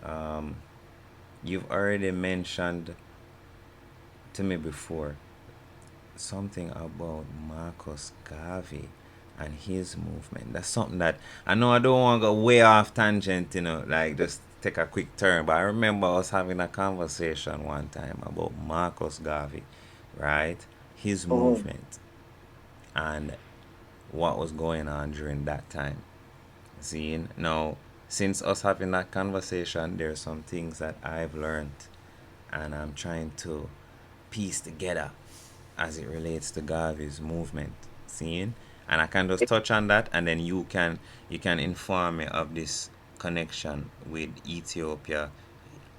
Um, you've already mentioned to me before something about Marcus Garvey and his movement. That's something that I know I don't want to go way off tangent, like just take a quick turn. But I remember us having a conversation one time about Marcus Garvey, right? His Mm-hmm. movement and what was going on during that time. Seeing now, since us having that conversation, there's some things that I've learned, and I'm trying to piece together as it relates to Garvey's movement. Seeing, and I can just touch on that, and then you can inform me of this connection with Ethiopia,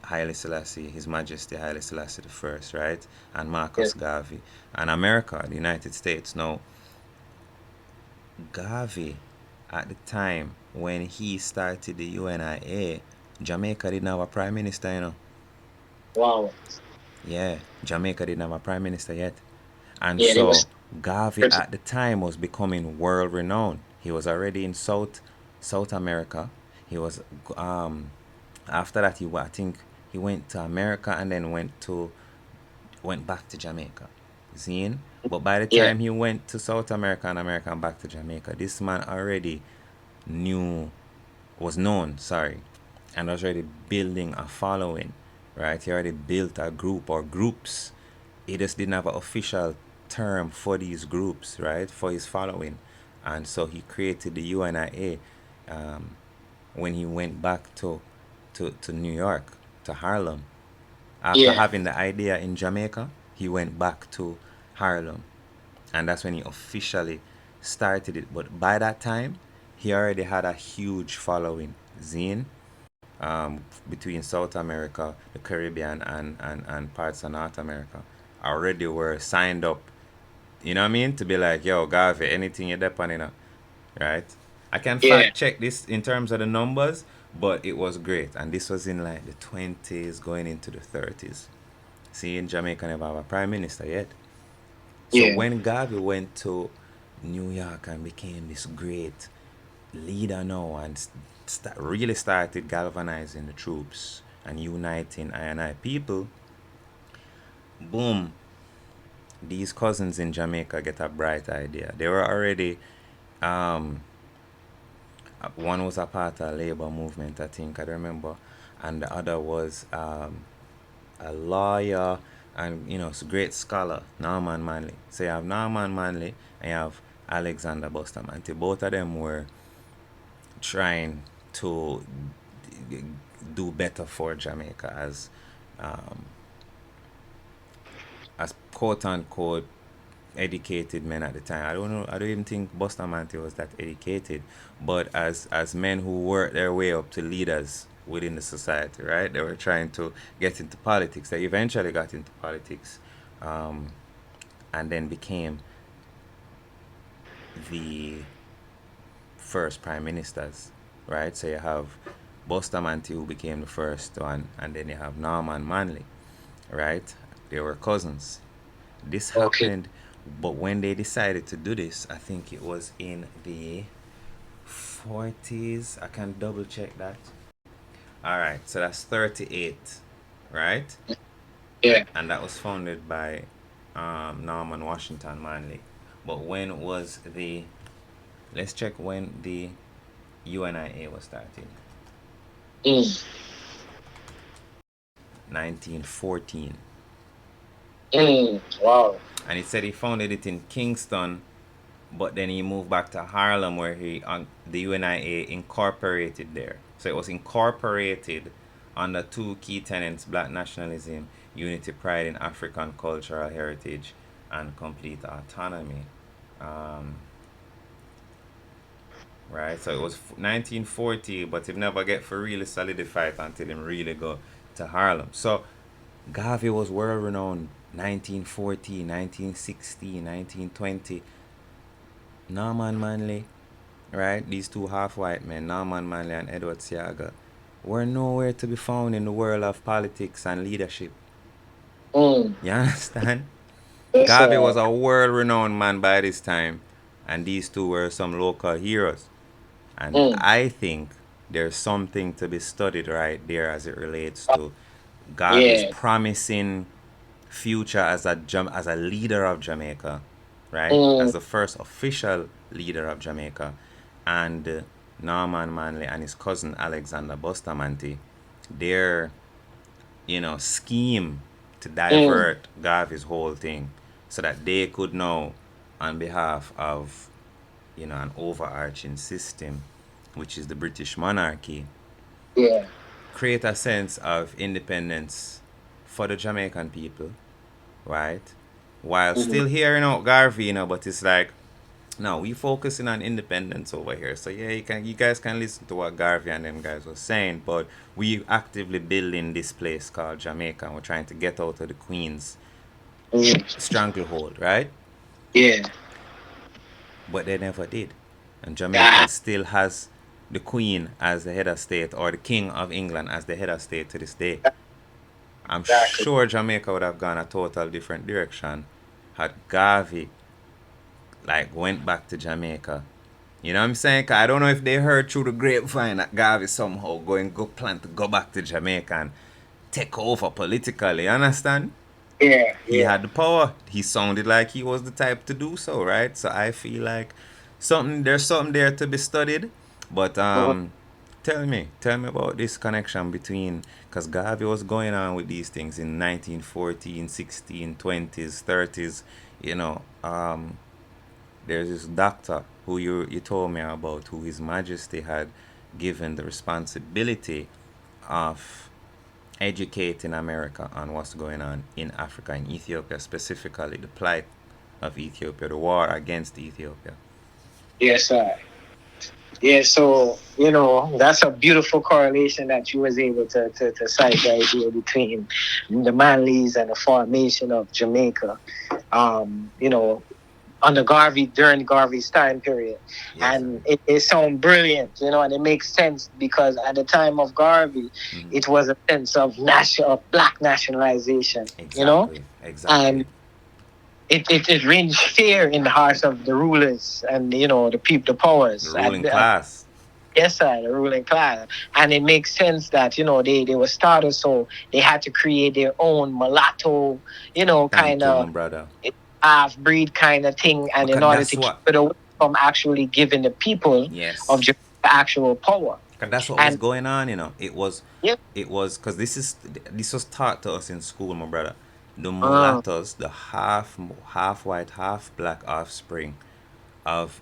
Haile Selassie, His Majesty Haile Selassie the First, right, and Marcus Yes. Garvey, and America, the United States. Now, Garvey, at the time when he started the UNIA, Jamaica didn't have a prime minister, Wow. Yeah, Jamaica didn't have a prime minister yet. And Yeah, they so was Garvey pretty. at the time was becoming world renowned. He was already in South America. He was um after that I think he went to America and then went back to Jamaica. Seeing? But by the Yeah. time he went to South America and America and back to Jamaica, this man already knew was known, sorry, and was already building a following, right? He already built a group or groups. He just didn't have an official term for these groups, right? For his following. And so he created the UNIA um, when he went back to New York, to Harlem. After Yeah. having the idea in Jamaica, he went back to Harlem. And that's when he officially started it. But by that time, he already had a huge following. Zine, between South America, the Caribbean, and parts of North America already were signed up, you know what I mean? To be like, yo, Garvey, anything you're depending on, right? I can Yeah. fact check this in terms of the numbers, but it was great. And this was in like the 20s going into the 30s. See, in Jamaica never have a prime minister yet. So Yeah. when Garvey went to New York and became this great leader now and really started galvanizing the troops and uniting I people, boom, these cousins in Jamaica get a bright idea. They were already, um, one was a part of labor movement, I think, I remember, and the other was a lawyer and great scholar, Norman Manley. So you have Norman Manley and you have Alexander Bustamante. Both of them were trying to do better for Jamaica um, as quote unquote educated men at the time. I don't know. I don't even think Bustamante was that educated, but as men who worked their way up to leaders within the society, right? They were trying to get into politics. They eventually got into politics, um, and then became the first prime ministers, right? So you have Bustamante who became the first one, and then you have Norman Manley, right? They were cousins. This Okay. happened, but when they decided to do this, I think it was in the 40s. I can double check that. All right, so that's 38, right? Yeah. And that was founded by Norman Washington Manley. But when was the, let's check when the UNIA was started. Mm. 1914. Wow. And he said he founded it in Kingston, but then he moved back to Harlem where the UNIA incorporated there. So it was incorporated under two key tenets: black nationalism, unity, pride in African cultural heritage, and complete autonomy. Um, right? So it was 1940, but it never get for really solidified until him really go to Harlem. So Garvey was world renowned 1940, 1960, 1920. Norman Manley, right? These two half white men, Norman Manley and Edward Seaga, were nowhere to be found in the world of politics and leadership. Mm. You understand? That's Garvey was a world renowned man by this time, and these two were some local heroes. And mm. I think there's something to be studied right there as it relates to Garvey's Yeah. promising future as as a leader of Jamaica, right? As Mm. the first official leader of Jamaica, and Norman Manley and his cousin Alexander Bustamante, their scheme to Mm. divert Garvey's whole thing, so that they could know, on behalf of an overarching system, which is the British monarchy, Yeah. create a sense of independence for the Jamaican people, right? While Mhm. still hearing out Garvey, but it's like, no, we focusing on independence over here. So yeah, you guys can listen to what Garvey and them guys were saying, but we actively building this place called Jamaica, and we're trying to get out of the Queen's Mm. stranglehold, right? Yeah. But they never did. And Ah, Jamaica still has the Queen as the head of state, or the King of England as the head of state to this day. I'm exactly. sure Jamaica would have gone a total different direction had Garvey went back to Jamaica. You know what I'm saying? 'Cause I don't know if they heard through the grapevine that Garvey somehow go plan to go back to Jamaica and take over politically. You understand? Yeah. He Yeah. had the power. He sounded like he was the type to do so, right? So I feel like there's something there to be studied. But Mhm. tell me about this connection between, because Garvey was going on with these things in 1914, 16, 20s, 30s. You know, there's this doctor who you told me about, who His Majesty had given the responsibility of educating America on what's going on in Africa, in Ethiopia, specifically the plight of Ethiopia, the war against Ethiopia. Yes, sir. Yeah, so that's a beautiful correlation that you was able to cite right here between the Manleys and the formation of Jamaica. You know, under Garvey during Garvey's time period, Yes, sir. and it sounds brilliant, and it makes sense because at the time of Garvey, Mm-hmm. it was a sense of national black nationalization, Exactly, and exactly. it ranged fear in the hearts of the rulers and the people, the The powers, ruling and class. yes, sir, the ruling class. And it makes sense that, they were started, so they had to create their own mulatto, kind Thank you, my of brother. half breed kind of thing. And in Because order that's to keep what. it away from actually giving the people of Yes. Jamaica actual power. Cause that's what was And going on. yeah, It was because this was taught to us in school, my brother. The uh, mulattoes, the half white, half black offspring of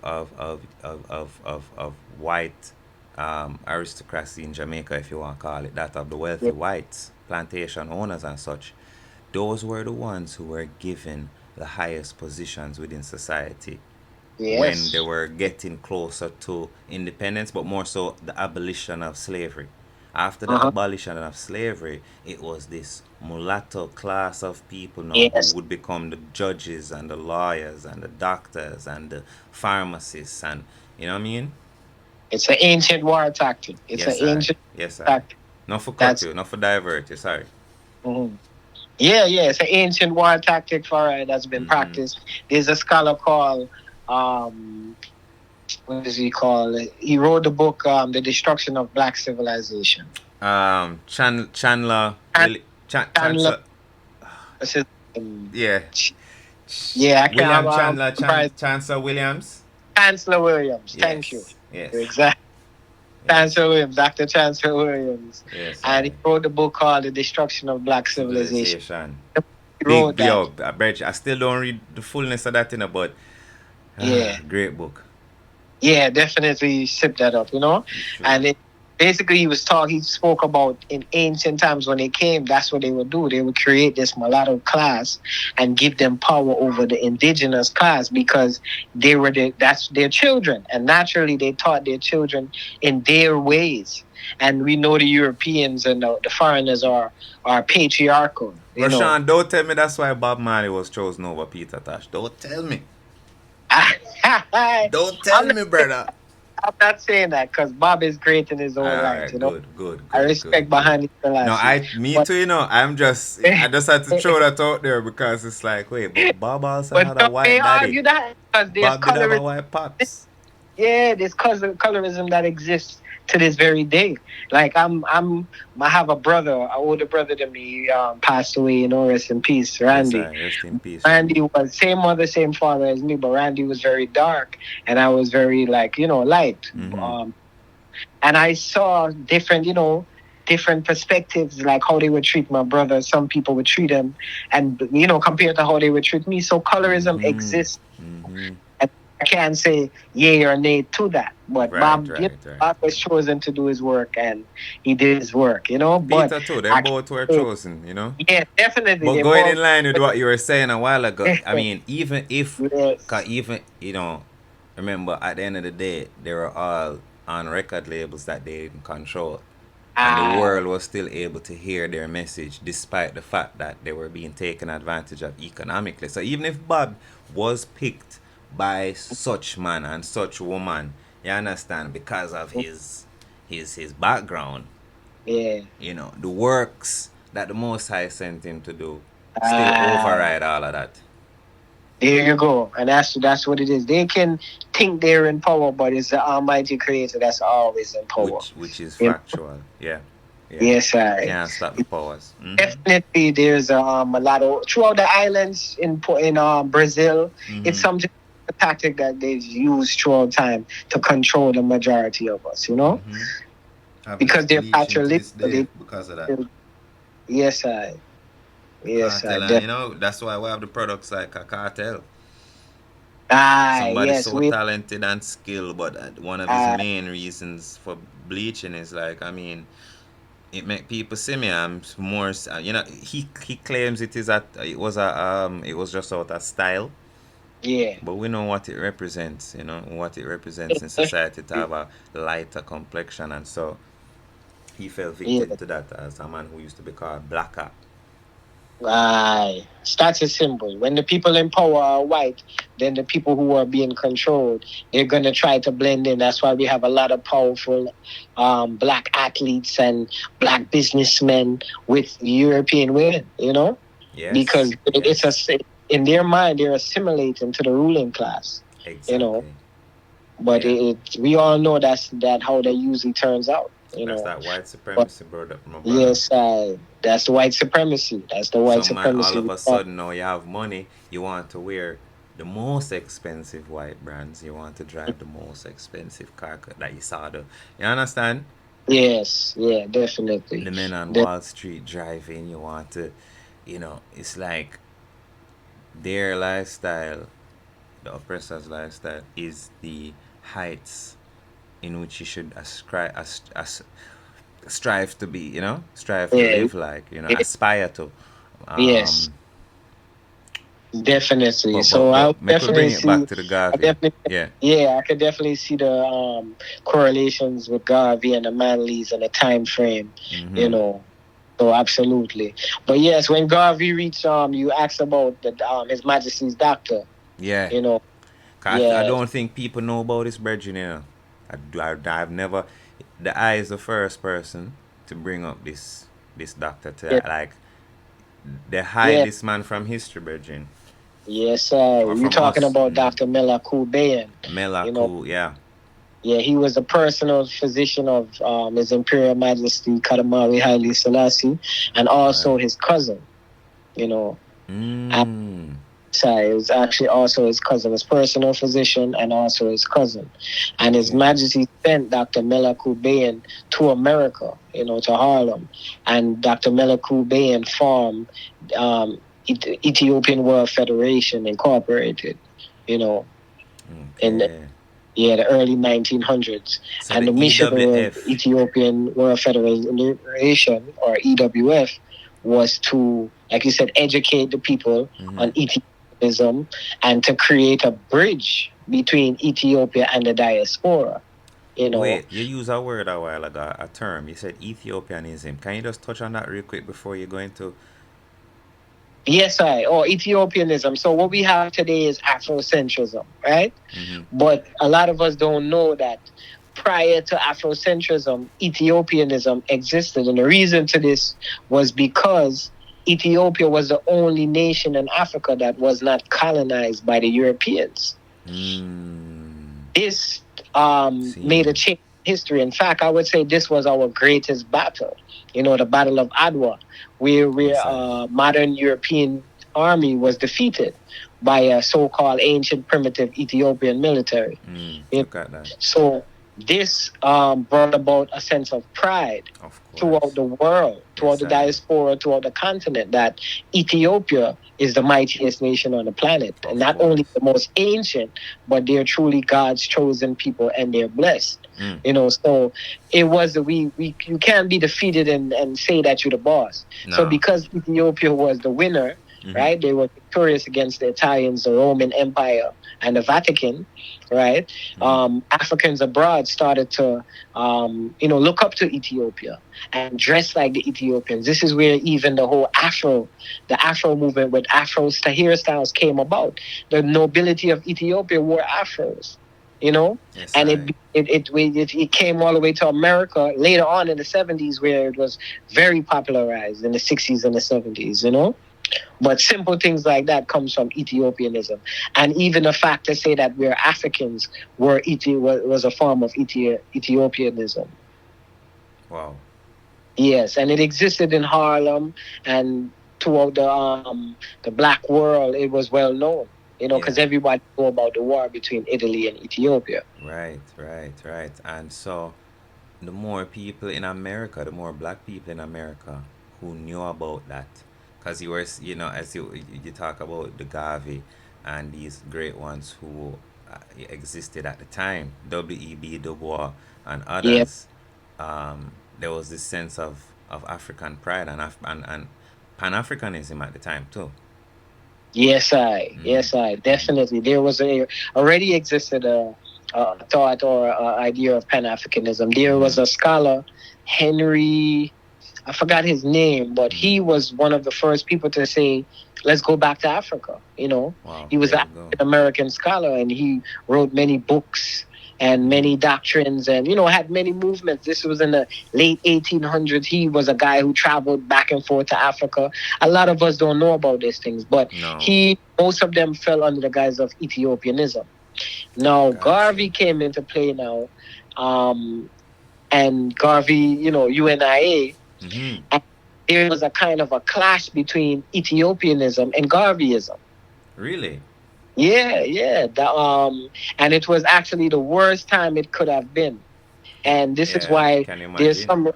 white aristocracy in Jamaica, if you want to call it that, of the wealthy yeah, whites, plantation owners and such. Those were the ones who were given the highest positions within society when they yes, were getting closer to independence, but more so the abolition of slavery. After the uh-huh, abolition of slavery, it was this mulatto class of people now who yes. would become the judges and the lawyers and the doctors and the pharmacists, and you know what I mean? It's an ancient war tactic. It's an Yes, I. ancient Yes, I. tactic. Not for cut That's you, not for divert you. Sorry. mhm. Yeah, yeah, it's an ancient war tactic that's been Mm-hmm. practiced. There's a scholar called um, what does he call it? He wrote the book The Destruction of Black Civilization. Chandler And Chandler, Chancellor. what's his name? Yeah. Yeah, I can't. William Chandler Surprised. Chancellor Williams. Chancellor Williams. Thank you. Yes. Yes. Exactly. Yes. Chancellor Williams, Dr. Chancellor Williams, Yes, and he I. wrote the book called The Destruction of Black Civilization. Civilization. He Big wrote that. yo, I still don't read the fullness of that, but Yeah. great book. Yeah, definitely sip that up, You should. And basically he spoke about in ancient times when they came, that's what they would do. They would create this mulatto class and give them power over the indigenous class because that's their children. And naturally they taught their children in their ways. And we know the Europeans and the foreigners are patriarchal, Rashaun, don't tell me that's why Bob Marley was chosen over Peter Tosh. Don't tell me. I'm Don't tell not me, brother. I'm not saying that because Bob is great in his own right, Alright, good, good, I good, respect good, good. behind the No, Selassie. me But too, I just had to throw that out there because it's like, wait, but Bob also but had a some may white daddy. argue that because there's Bob did have a colorism. white pops. yeah, this colorism that exists to this very day. Like I have a brother, an older brother than me, passed away, rest in peace, Yes, Randy. I rest in peace, Randy Randy. was same mother, same father as me, but Randy was very dark, and I was very like light. Mm-hmm. Um, and I saw different, different perspectives, like how they would treat my brother. Some people would treat him, and compared to how they would treat me. So colorism Mm-hmm. exists. Mm-hmm. And I can't say yay or nay to that. But Right, Bob, right, right, Bob was right. chosen to do his work, and he did his work. But Peter too, they I can't both were say, chosen, you know. yeah, definitely But they going in both. line with what you were saying a while ago, I mean, cause Yes. even, remember at the end of the day, they were all on record labels that they didn't control. And the Ah, world was still able to hear their message despite the fact that they were being taken advantage of economically. So even if Bob was picked by such man and such woman, you understand, because of his background, yeah. the works that the Most High sent him to do still Ah, override all of that. there you go. And that's what it is. They can think they're in power, but it's the Almighty Creator that's always in power. Which is You know? factual. Yeah. Yeah. Yes, I. Can't stop the powers. Mm-hmm. Definitely, there's a lot of throughout the islands in Brazil. It's Mm-hmm. something a tactic that they've used throughout time to control the majority of us. Mm-hmm. Having us Because they're bleaching to patrilineal. this day because of that. Yes, I. The Yes, I. cartel, and that's why we have the products like a cartel. Somebody Yes, so we. talented and skilled, but one of his Uh, main reasons for bleaching is like, I mean, it make people see me. I'm more, he claims it was just out of style, yeah. but we know what it represents. What it represents in society to have a lighter complexion, and so he fell Yeah. victim to that as a man who used to be called Blacker. Aye, status symbol. When the people in power are white, then the people who are being controlled, they're gonna try to blend in. That's why we have a lot of powerful black athletes and black businessmen with European women. Because Yes, yes, it's in their mind they're assimilating to the ruling class. You know, exactly. but Yeah, we all know that how that usually turns out. that's that white But supremacy, brother, my brother. yes, that's the white supremacy. That's the white Some man, all supremacy. of a sudden, now you have money, you want to wear the most expensive white brands, you want to drive the most expensive car that you saw. You understand? Yes, yeah, definitely. The men on The, Wall Street driving, you want to, it's like their lifestyle, the oppressor's lifestyle, is the heights in which you should strive to be, strive to yeah, live like, aspire to. yes, Um, definitely. but So but I but make we definitely bring it back see, to the I Garvey. definitely, Yeah. yeah, I could definitely see the correlations with Garvey and the Manleys and the time frame, you Mm-hmm. know. So absolutely. But yes, when Garvey reached you asked about the His Majesty's doctor, Yeah. you know. 'Cause I Yes, don't think people know about this brethren, I've never. The I is the first person to bring up this doctor to yes, like they hide yes, this man from history, brethren, yes. or You're from talking us. about Dr. Mela Kubayan, you know. Melaku, yeah. Yeah, he was a personal physician of His Imperial Majesty Kadamari Haile Selassie, and Right. also his cousin. You know, and Mm. it was actually also his cousin, his personal physician, and also his cousin. And His Okay. Majesty sent Dr. Mela Kubayan to America, to Harlem, and Dr. Mela Kubayan formed Ethiopian World Federation Incorporated. You know, in Okay. yeah, the early 1900s. So And the the mission of EWF. Ethiopian World Federation, or EWF, was to, like you said, educate the people Mm-hmm. on Ethiopianism and to create a bridge between Ethiopia and the diaspora. You know, Wait, you used a word a while ago, a term. You said Ethiopianism. Can you just touch on that real quick before you go into? yes, or Ethiopianism. So what we have today is Afrocentrism, right? Mm-hmm. But a lot of us don't know that prior to Afrocentrism, Ethiopianism existed. And the reason to this was because Ethiopia was the only nation in Africa that was not colonized by the Europeans. Mm. This made a See. change in history. In fact, I would say this was our greatest battle. The Battle of Adwa, where Yes, I. modern European army was defeated by a so-called ancient primitive Ethiopian military. Look at that. So this brought about a sense of pride Of throughout course. the world, throughout Yes, the I. diaspora, throughout the continent, that Ethiopia is the mightiest nation on the planet. And Of not only course. the most ancient, but they're truly God's chosen people and they're blessed. Mm. So it was we you can't be defeated and say that you're the boss. So No. because Ethiopia was the winner, right? They were victorious against the Italians, the Roman Empire, and the Vatican, right? Africans abroad started to, look up to Ethiopia and dress like the Ethiopians. This is where even the Afro movement with Afro hairstyles came about. The nobility of Ethiopia wore Afros, Yes, and I. it came all the way to America later on in the 70s, where it was very popularized in the 60s and the 70s. But simple things like that comes from Ethiopianism, and even the fact to say that we're Africans was a form of Ethiopianism. Wow. Yes, and it existed in Harlem and throughout the black world. It was well known, because Yeah. everybody knew about the war between Italy and Ethiopia. Right, right, right. And so the more people in America, the more black people in America who knew about that. Because you were, as you talk about the Garvey and these great ones who existed at the time, W.E.B. Du Bois and Yeah. others, there was this sense of African pride and Pan Africanism at the time, too. Yes, I definitely. There was already existed a thought or a idea of Pan Africanism. There was a scholar, Henry. I forgot his name, but he was one of the first people to say, "Let's go back to Africa." Wow, He was there an you go. American scholar, and he wrote many books and many doctrines, and had many movements. This was in the late 1800s. He was a guy who traveled back and forth to Africa. A lot of us don't know about these things, but No, most of them fell under the guise of Ethiopianism. Now got you. Garvey came into play now, um, and Garvey, UNIA, Mm-hmm. and there was a kind of a clash between Ethiopianism and Garveyism. Really? Yeah, yeah. And it was actually the worst time it could have been. And this is Yeah, why can you there's imagine? some.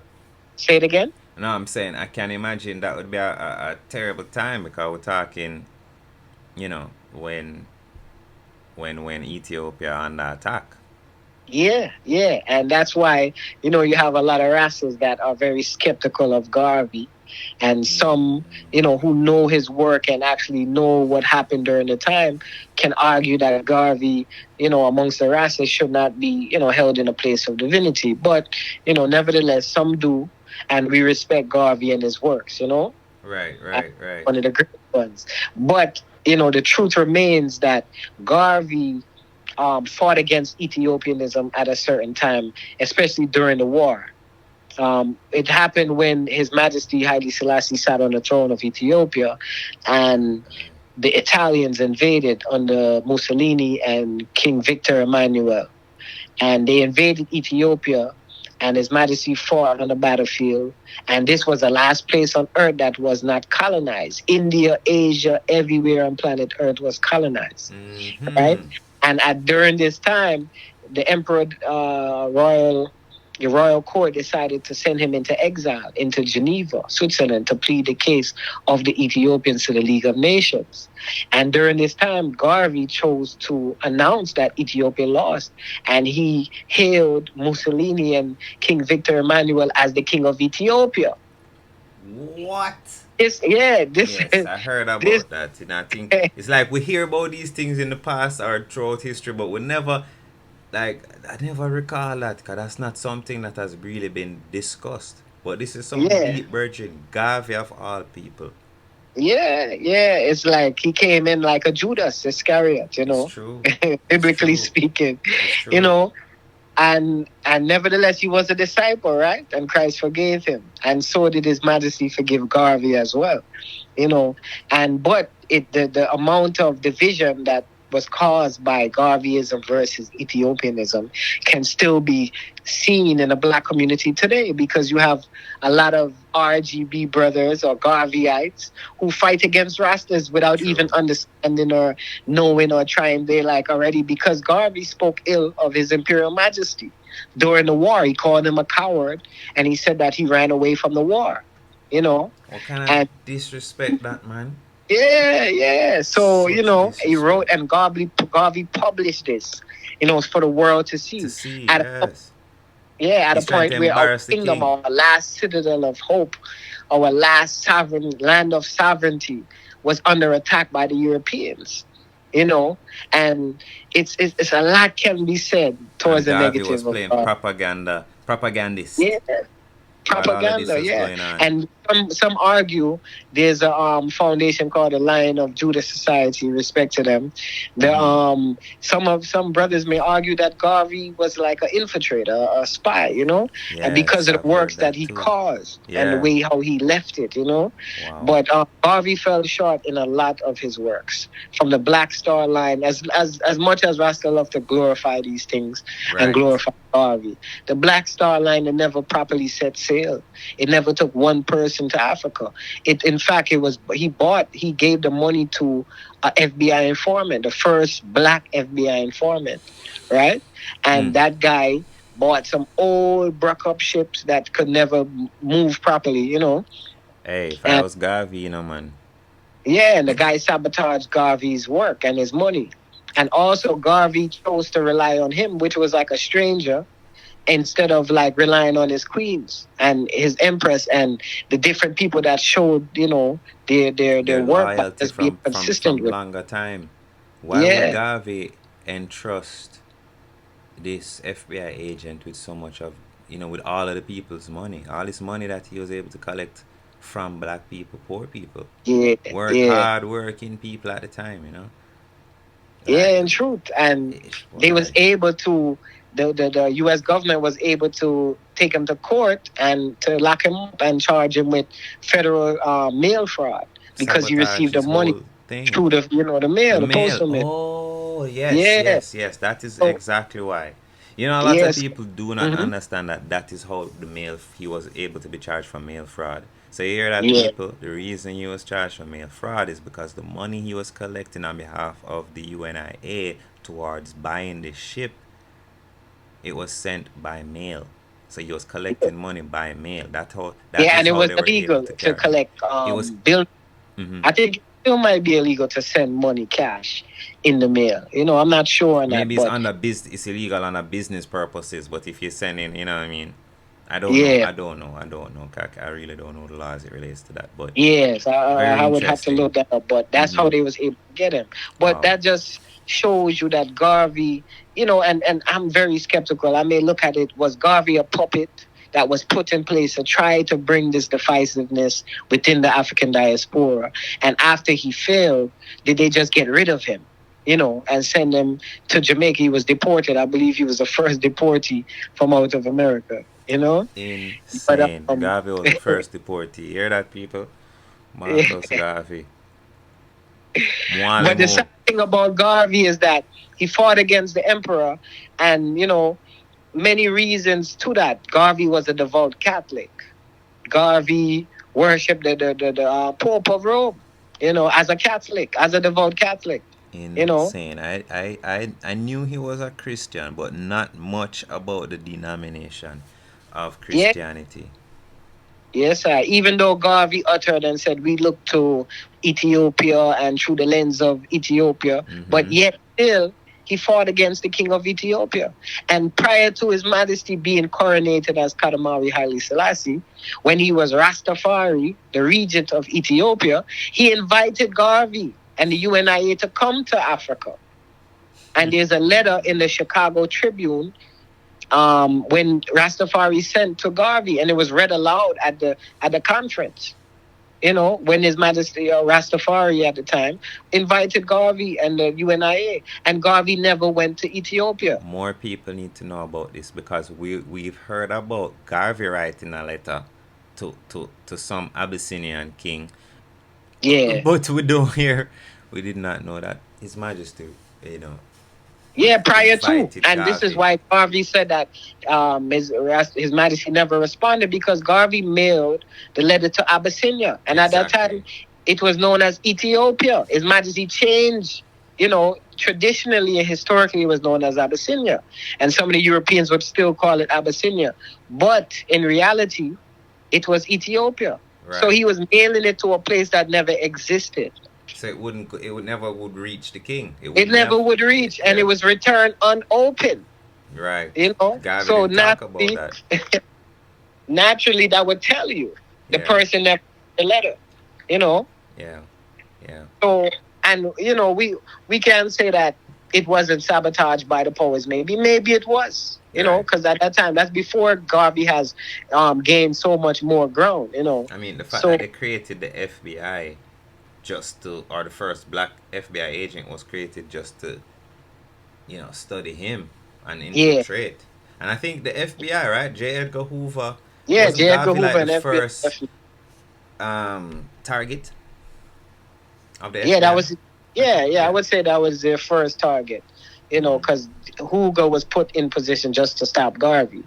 Say it again. No, I'm saying I can imagine that would be a terrible time because we're talking, when when Ethiopia under attack. Yeah, yeah. And that's why, you have a lot of rascals that are very skeptical of Garvey, and some, who know his work and actually know what happened during the time can argue that Garvey, amongst the rascals should not be, held in a place of divinity. But, nevertheless, some do, and we respect Garvey and his works. Right, As right, right. one of the great ones. But, the truth remains that Garvey fought against Ethiopianism at a certain time, especially during the war. It happened when His Majesty Haile Selassie sat on the throne of Ethiopia, and the Italians invaded under Mussolini and King Victor Emmanuel, and they invaded Ethiopia. And His Majesty fought on the battlefield, and this was the last place on Earth that was not colonized. India, Asia, everywhere on planet Earth was colonized, right? Mm-hmm. And during this time, the emperor, the royal court decided to send him into exile into Geneva, Switzerland, to plead the case of the Ethiopians to the League of Nations. And during this time, Garvey chose to announce that Ethiopia lost, and he hailed Mussolini and King Victor Emmanuel as the king of Ethiopia. What? This Yes, I heard this about that. And I think it's like we hear about these things in the past or throughout history, but we never, like, I never recall that because that's not something that has really been discussed. But this is some yeah. deep virgin, Garvey of all people. Yeah. It's like he came in like a Judas Iscariot, It's true. It's biblically true. speaking, It's you true. know, and nevertheless he was a disciple, right? And Christ forgave him, and so did His Majesty forgive Garvey as well, you know. And but the amount of division that was caused by Garveyism versus Ethiopianism can still be seen in the black community today, because you have a lot of RGB brothers or Garveyites who fight against Rastas without True. even understanding or knowing or trying. They like already, because Garvey spoke ill of His Imperial Majesty during the war. He called him a coward, and he said that he ran away from the war. You know, What kind of and disrespect that, man? yeah, yeah. So, Such he wrote, disrespect. and Garvey published this, for the world to To see. see, At a, yes. yeah, at a He's trying point to where our embarrass the kingdom, king. our last citadel of hope, our last sovereign land of sovereignty, was under attack by the Europeans. And it's a lot can be said And towards the Garvey was negative of playing propagandist yeah, while all of this propaganda, was yeah. going on. And some argue there's a foundation called the Lion of Judah Society. Respect to them. Some brothers may argue that Garvey was like an infiltrator, a spy, and because Yes, of the I've heard works that that he too. caused and the Yeah. way how he left it. Wow. But Garvey fell short in a lot of his works. From the Black Star Line, as much as Rasta love to glorify these things and Right. glorify Garvey, the Black Star Line never properly set sail. It never took one person to Africa. In fact, he gave the money to a FBI informant, the first black FBI informant, right? And that guy bought some old broke up ships that could never move properly. Hey, if I And was Garvey, man. yeah, and the guy sabotaged Garvey's work and his money. And also Garvey chose to rely on him, which was like a stranger, instead of like relying on his queens and his empress and the different people that showed, their Their work by loyalty just being consistent from with. longer time. Why would Yeah, Garvey entrust this FBI agent with so much of, with all of the people's money, all this money that he was able to collect from black people, poor people, yeah, yeah, hard working people at the time. yeah, Like, in truth. And they was boy. able to the US government was able to take him to court and to lock him up and charge him with federal mail fraud, because he Sabotage received the his money whole thing. through the The mail, the mail. postal mail. Oh, yes, Yeah. yes, yes. That is So exactly why. A lot of yes. people do not Mm-hmm. understand that is how the mail he was able to be charged for mail fraud. So you hear that, Yeah. people? The reason he was charged for mail fraud is because the money he was collecting on behalf of the UNIA towards buying the ship, it was sent by mail. So he was collecting money by mail. That Yeah, is and it how was they were able illegal to to carry. collect It was. bill. Mhm. I think it still might be illegal to send money cash in the mail. I'm not sure on that, Maybe it's but under it's illegal under business purposes, but if you're sending, you know what I mean. I don't know. yeah, I don't know. I don't know. I really don't know the laws it relates to that. But yes, very I would have to interesting. look that up. But that's how Mm-hmm. they was able to get him. But Wow. that just shows you that Garvey, and I'm very skeptical. I may look at it, was Garvey a puppet that was put in place to try to bring this divisiveness within the African diaspora? And after he failed, did they just get rid of him? And send him to Jamaica? He was deported. I believe he was the first deportee from out of America. But Insane. Garvey was the first deportee. Hear that, people? Marcus Garvey. But the Mwalimu. sad thing about Garvey is that he fought against the emperor, and many reasons to that. Garvey was a devout Catholic. Garvey worshipped the Pope of Rome. As a Catholic, as a devout Catholic. You know. Insane. I knew he was a Christian, but not much about the denomination of Yeah. Christianity. Yes, sir. Even though Garvey uttered and said we look to Ethiopia and through the lens of Ethiopia, but yet still he fought against the king of Ethiopia. And prior to His Majesty being coronated as Kadamari Haile Selassie, when he was Rastafari, the regent of Ethiopia, he invited Garvey and the UNIA to come to Africa. And there's a letter in the Chicago Tribune when Rastafari sent to Garvey, and it was read aloud at the conference. When His Majesty Rastafari at the time invited Garvey and the UNIA, and Garvey never went to Ethiopia. More people need to know about this because we've heard about Garvey writing a letter to some Abyssinian king. Yeah. But we don't hear. We did not know that His Majesty you know, Yeah, prior to, invited and this is Garvey. why Garvey said that His Majesty never responded, because Garvey mailed the letter to Abyssinia, and at that Exactly. time it was known as Ethiopia. His Majesty changed, traditionally and historically it was known as Abyssinia, and some of the Europeans would still call it Abyssinia, but in reality it was Ethiopia. So Right. he was mailing it to a place that never existed. So it wouldn't. It would never would reach the king. It It would never never. would reach, and it Yeah. was returned unopened. Right. Garvey So didn't talk about naturally, that. naturally that would tell you the Yeah. person that wrote the letter. You know, Yeah. Yeah. so, and we can say that it wasn't sabotaged by the powers. Maybe it was. Right. Because at that time, that's before Garvey has gained so much more ground. I mean, the fact So that they created the FBI just to, or the first black FBI agent was created just to, study him and yeah, infiltrate. And I think the FBI, right? J. Edgar Hoover, yeah, wasn't J. Edgar Garvey Hoover like the and FBI. first target of the Yeah, that FBI? was. I Yeah, think, yeah. I yeah. would say that was their first target. Mm. Because Hugo was put in position just to stop Garvey.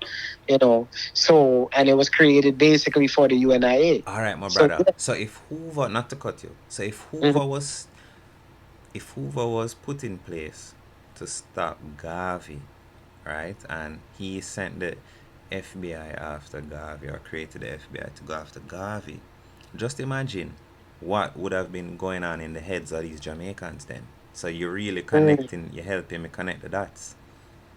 So, and it was created basically for the UNIA. All right, my So brother. yeah. So if Hoover, not to cut you, so Mhm. if Hoover was put in place to stop Garvey, right, and he sent the FBI after Garvey or created the FBI to go after Garvey, just imagine what would have been going on in the heads of these Jamaicans then. So you're really Mm. connecting, you're helping me connect the dots.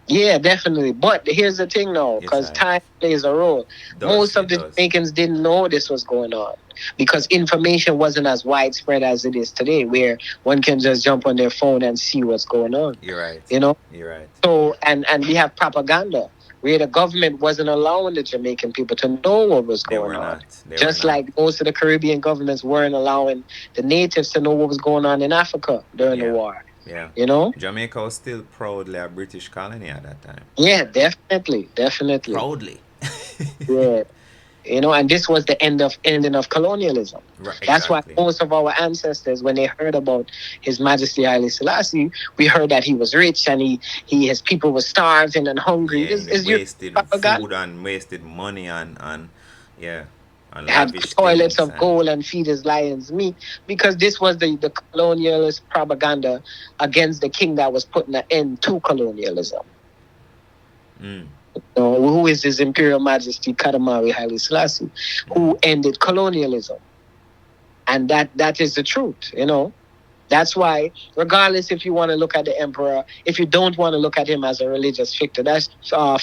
Yeah, definitely. But here's the thing now, Yes, because I. time plays a role. Does Most of it the does. Jamaicans didn't know this was going on because information wasn't as widespread as it is today, where one can just jump on their phone and see what's going on. You're right. You know? You're right. So, and we have propaganda where the government wasn't allowing the Jamaican people to know what was They going were on. not. They were Just not. like most of the Caribbean governments weren't allowing the natives to know what was going on in Africa during the Yeah. war. Yeah. You know? Jamaica was still proudly a British colony at that time. Yeah, definitely, definitely. Proudly. Yeah. And this was the ending of colonialism. Right, That's why exactly. most of our ancestors, when they heard about His Majesty Haile Selassie, we heard that he was rich and his people were starving and hungry. Yeah, This he is your wasted propaganda. food and wasted money and yeah, and Had lavish toilets things of and gold and feed his lions meat, because this was the colonialist propaganda against the king that was putting an end to colonialism. mm, Who is His Imperial Majesty Kadamari Haile Selassie, who ended colonialism. And that is the truth. That's why, regardless if you want to look at the emperor, if you don't want to look at him as a religious figure, that's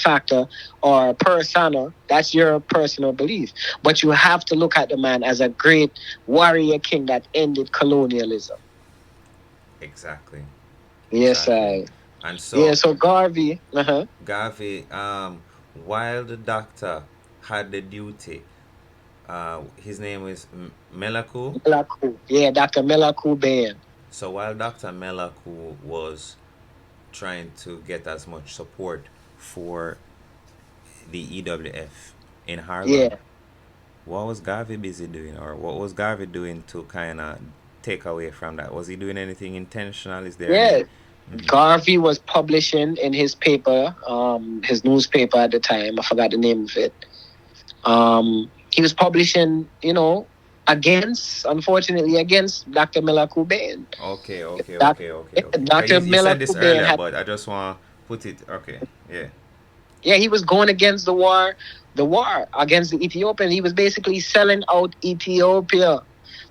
factor or persona, that's your personal belief. But you have to look at the man as a great warrior king that ended colonialism. exactly, Yes, exactly. I. And Yeah. so So Garvey, Garvey, while the doctor had the duty, his name is Melaku. Melaku, yeah, Dr. Melaku Bain. So while Dr. Melaku was trying to get as much support for the EWF in Harlem, Yeah. what was Garvey busy doing, or what was Garvey doing to kind of take away from that? Was he doing anything intentional? Is there any? Yeah. Garvey was publishing in his paper, his newspaper at the time. I forgot the name of it. He was publishing, unfortunately, against Dr. Miller Kubain. Okay, okay, Doc, okay, okay, okay. Dr. You Miller said this Kubain earlier, had, but I just want to put it. Okay, yeah. yeah, he was going against the war against the Ethiopians. He was basically selling out Ethiopia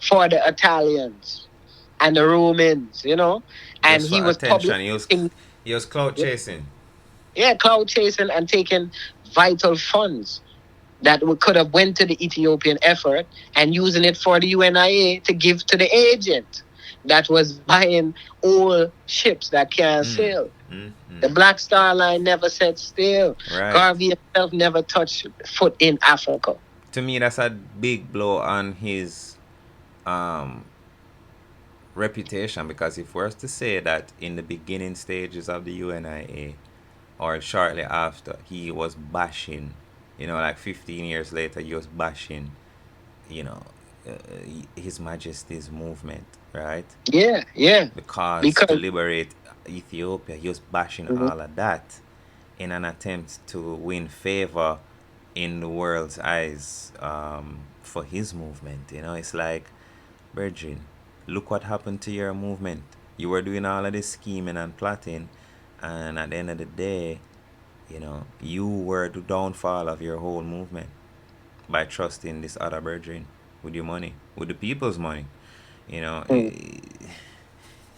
for the Italians and the Romans. And Just he for was attention, publishing, he was cloud chasing. yeah, cloud chasing and taking vital funds that could have went to the Ethiopian effort and using it for the UNIA to give to the agent that was buying old ships that can't sail. The Black Star Line never set still. Right. Garvey himself never touched foot in Africa. To me, that's a big blow on his um, reputation, because if we're to say that in the beginning stages of the UNIA or shortly after, he was bashing, like 15 years later, he was bashing, you know, uh, His Majesty's movement, right? Yeah, yeah. The cause to Because liberate Ethiopia. He was bashing Mhm. all of that in an attempt to win favor in the world's eyes for his movement. You know, it's like, Virgin, look what happened to your movement. You were doing all of this scheming and plotting, and at the end of the day, you know, you were the downfall of your whole movement by trusting this other virgin with your money, with the people's money. You know, Mm.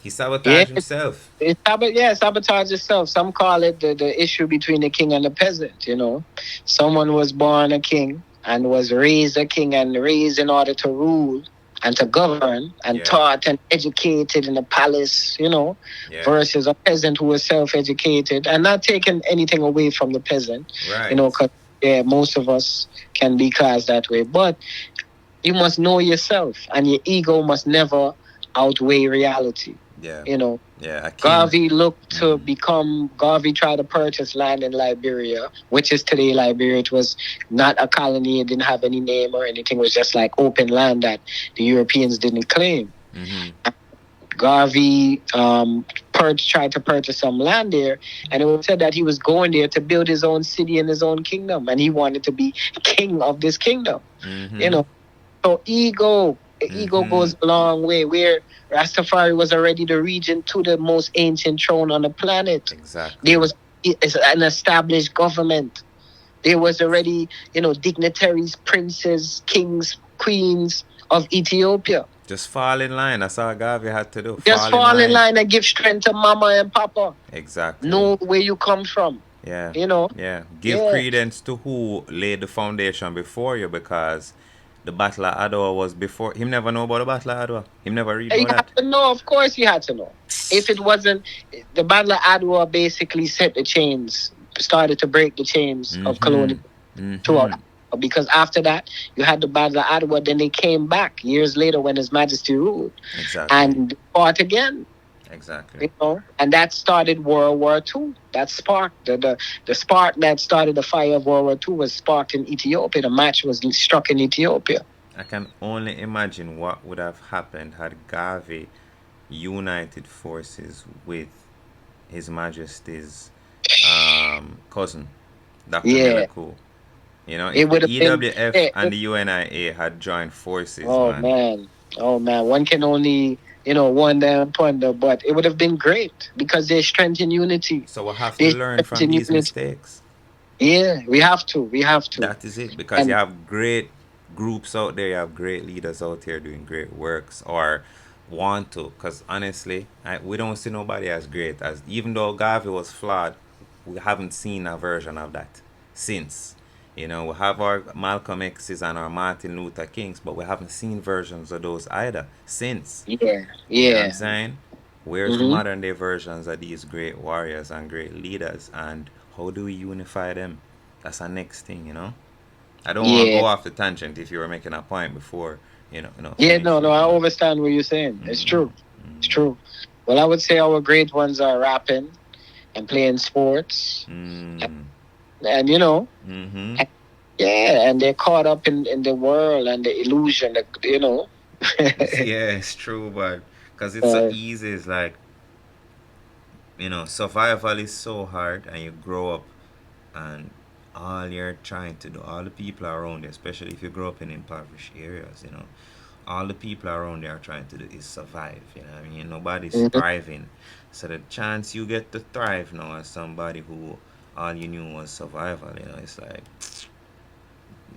he Yeah, sabotaged himself. sabotage itself. Some call it the issue between the king and the peasant. You know, someone was born a king and was raised a king and raised in order to rule and to govern and Yeah, taught and educated in the palace. You know, yeah, versus a peasant who was self-educated and not taking anything away from the peasant. You right. know, because yeah, most of us can be classed that way, but you must know yourself, and your ego must never outweigh reality. Yeah, You know, yeah. A king. Garvey looked to Mm-hmm. become, Garvey tried to purchase land in Liberia, which is today Liberia. It was not a colony, it didn't have any name or anything, it was just like open land that the Europeans didn't claim. Mm-hmm. Garvey tried to purchase some land there, and it was said that he was going there to build his own city and his own kingdom, and he wanted to be king of this kingdom. You Mm-hmm. know, so ego Mm-hmm. goes a long way. Where Rastafari was already the regent to the most ancient throne on the planet. Exactly. There was an established government. There was already, dignitaries, princes, kings, queens of Ethiopia. Just fall in line. That's all Garvey had to do. Just Fall in fall in line. line and give strength to mama and papa. Exactly. Know where you come from. Yeah. You know? Yeah. Give Yeah. credence to who laid the foundation before you, because the Battle of Adwa was before. Him never know about the Battle of Adwa. Him never read You about had that. to know, of course, you had to know. If it wasn't, the Battle of Adwa basically set the chains, started to break the chains of Mm-hmm. colonialism throughout Mm-hmm. Africa. Because after that, you had the Battle of Adwa, then they came back years later when His Majesty ruled Exactly. and fought again. Exactly. And that started World War II. That sparked the spark that started the fire of World War II was sparked in Ethiopia. The match was struck in Ethiopia. I can only imagine what would have happened had Garvey united forces with His Majesty's cousin, Dr. Yeah, Melaku. You know, it if the would have been. EWF Yeah, and the UNIA had joined forces, oh man. man, oh man, one can only wonder and ponder, but it would have been great because there's strength in unity. So we have to There's learn strength from in these unity. mistakes. Yeah, we have to. We have to. That is it, because you And have great groups out there, you have great leaders out here doing great works, or want to. Because honestly, we don't see nobody as great as, even though Garvey was flawed, we haven't seen a version of that since. You know, we have our Malcolm X's and our Martin Luther Kings, but we haven't seen versions of those either since. yeah, You know what I'm yeah. saying? Where's the Mm-hmm. modern day versions of these great warriors and great leaders, and how do we unify them? That's our next thing, you know? I don't want to Yeah. go off the tangent if you were making a point before, Yeah, finish no, no, it, I but. understand what you're saying. It's Mm-hmm, true. It's true. Well, I would say our great ones are rapping and playing sports. mm-hmm, And mm-hmm. yeah, and they're caught up in the world and the illusion, Yeah, it's true, but because it's so uh, easy, it's like, survival is so hard, and you grow up, and all you're trying to do, all the people around you, especially if you grow up in impoverished areas, all the people around you are trying to do is survive. You know what I mean? Nobody's mhm. thriving. So the chance you get to thrive now as somebody who all you knew was survival, it's like,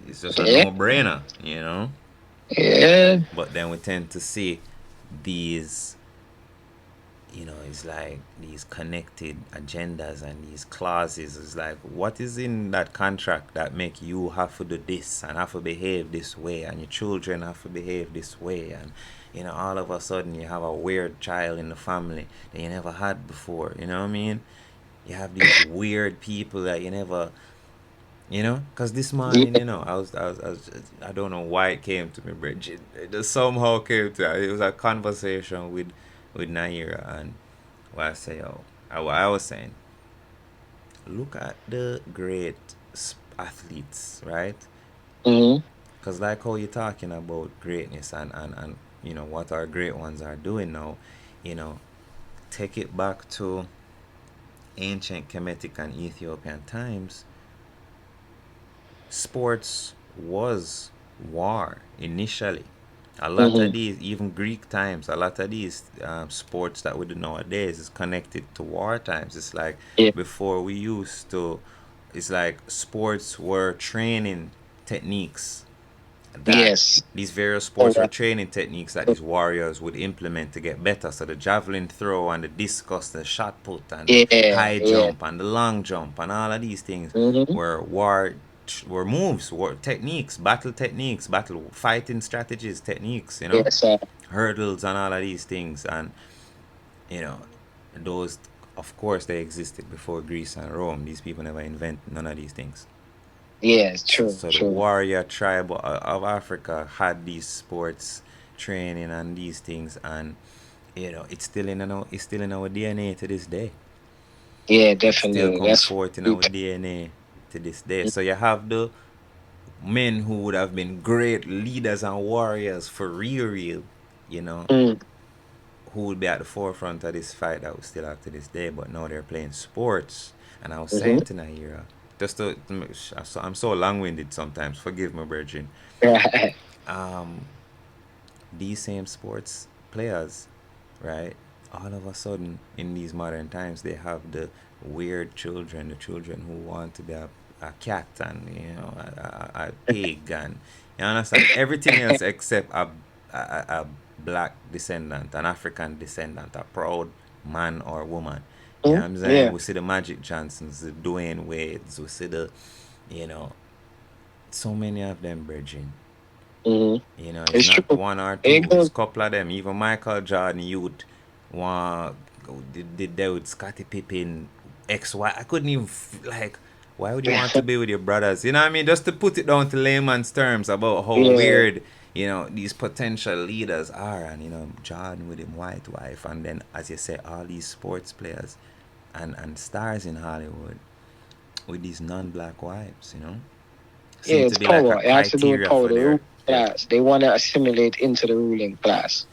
it's just a Yeah, no-brainer. yeah, But then we tend to see these, it's like these connected agendas and these clauses. It's like, what is in that contract that make you have to do this and have to behave this way, and your children have to behave this way, and all of a sudden you have a weird child in the family that you never had before. You know what I mean? You have these weird people that you never, because this morning, yeah. I don't know why it came to me, Bridget. It just somehow came to. It was a conversation with Naira, and what I say, what I was saying. Look at the great athletes, right? Mm-hmm. Because like how you're talking about greatness, and what our great ones are doing now, you know, take it back to ancient Kemetic and Ethiopian times, sports was war initially. A lot of Mm-hmm. these, even Greek times, a lot of these sports that we do nowadays is connected to war times. It's like Yeah. before we used to, it's like sports were training techniques that Yes. these various Oh, sports were training techniques that these warriors would implement to get better. So the javelin throw and the discus, the shot put and the yeah. high Yeah. jump and the long jump and all of these things Mm-hmm. were were moves, were techniques, battle fighting strategies, techniques, Yes. hurdles and all of these things. And you know, those, of course, they existed before Greece and Rome. These people never invent none of these things. Yes. So, True. so the True. warrior tribe of Africa had these sports training and these things, and it's still in our DNA to this day. Yeah. It still Definitely. comes That's. forth in our DNA to this day. So you have the men who would have been great leaders and warriors for real, you know, Mm, who would be at the forefront of this fight that we still have to this day, but now they're playing sports. And I was mm-hmm. saying to Naira, just to, I'm so long winded sometimes, forgive me, Virgin. Right. Um, these same sports players, right? All of a sudden, in these modern times, they have the weird children, the children who want to be a cat and a pig and you understand everything else except a black descendant, an African descendant, a proud man or woman. You know Mm, what I'm saying? yeah. We see the Magic Johnsons, the Dwayne Wades, we see the, you know, so many of them, Bridging. Mm-hmm. It's It's not true. one or It two, it's goes. a couple of them. Even Michael Jordan youth one did that with Scottie Pippen, XY. I couldn't even like why would you want to be with your brothers? You know what I mean? Just to put it down to layman's terms about how Yeah. weird, these potential leaders are, and Jordan with him white wife, and then as you say, all these sports players and stars in Hollywood with these non-black wives, Yeah, seem to it's be like a power. It has to do with criteria power. for The ruling their class. They want to assimilate into the ruling class.